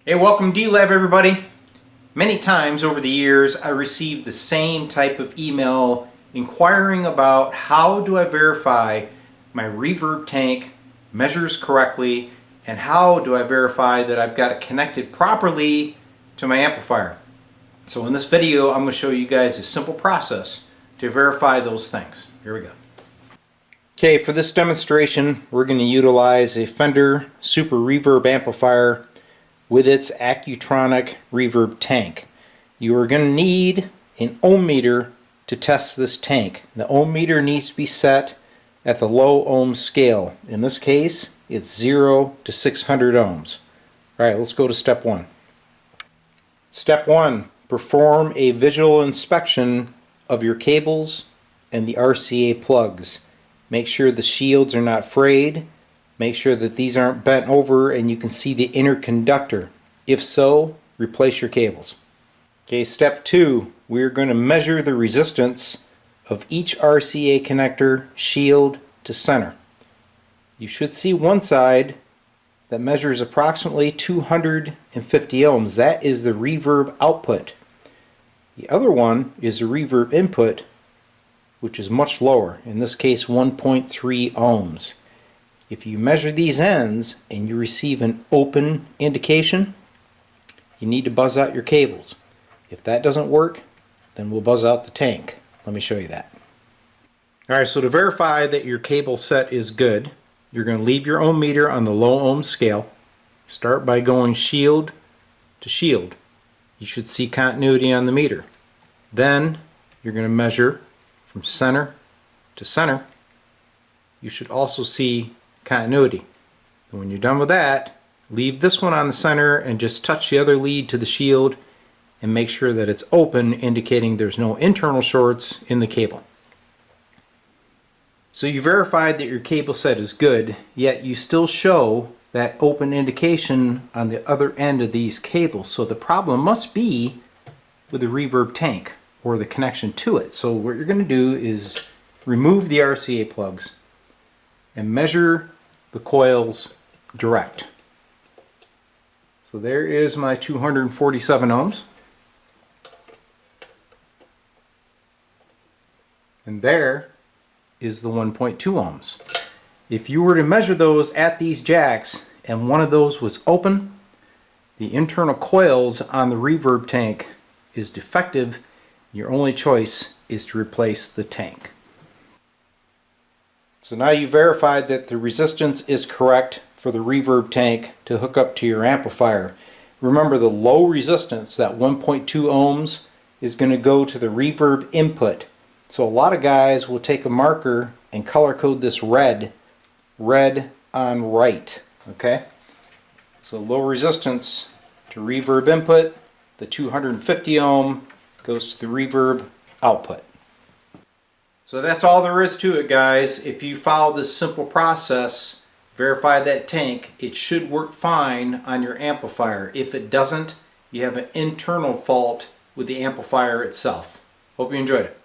Hey, welcome to D-Lab, everybody. Many times over the years I received the same type of email inquiring about how do I verify my reverb tank measures correctly and how do I verify that I've got it connected properly to my amplifier. So in this video I'm going to show you guys a simple process to verify those things. Here we go. Okay, for this demonstration we're going to utilize a Fender Super reverb amplifier with its Accutronic reverb tank. You are going to need an ohm meter to test this tank. The ohm meter needs to be set at the low ohm scale. In this case, it's 0 to 600 ohms. Alright, let's go to step 1. Step 1. Perform a visual inspection of your cables and the RCA plugs. Make sure the shields are not frayed. Make sure that these aren't bent over and you can see the inner conductor. If so, replace your cables. Okay, step 2, we're going to measure the resistance of each RCA connector, shield to center. You should see one side that measures approximately 250 ohms. That is the reverb output. The other one is the reverb input, which is much lower, in this case 1.3 ohms. If you measure these ends and you receive an open indication, you need to buzz out your cables. If that doesn't work, then we'll buzz out the tank. Let me show you that. Alright, so to verify that your cable set is good, you're going to leave your ohm meter on the low ohm scale. Start by going shield to shield. You should see continuity on the meter. Then you're going to measure from center to center. You should also see continuity. And when you're done with that, leave this one on the center and just touch the other lead to the shield and make sure that it's open, indicating there's no internal shorts in the cable. So you verified that your cable set is good, yet you still show that open indication on the other end of these cables. So the problem must be with the reverb tank or the connection to it. So what you're going to do is remove the RCA plugs and measure the coils direct. So there is my 247 ohms. And there is the 1.2 ohms. If you were to measure those at these jacks and one of those was open, the internal coils on the reverb tank is defective. Your only choice is to replace the tank. So now you verified that the resistance is correct for the reverb tank to hook up to your amplifier. Remember, the low resistance, that 1.2 ohms, is going to go to the reverb input. So a lot of guys will take a marker and color code this red on right. Okay? So low resistance to reverb input, the 250 ohm goes to the reverb output. So that's all there is to it, guys. If you follow this simple process, verify that tank, it should work fine on your amplifier. If it doesn't, you have an internal fault with the amplifier itself. Hope you enjoyed it.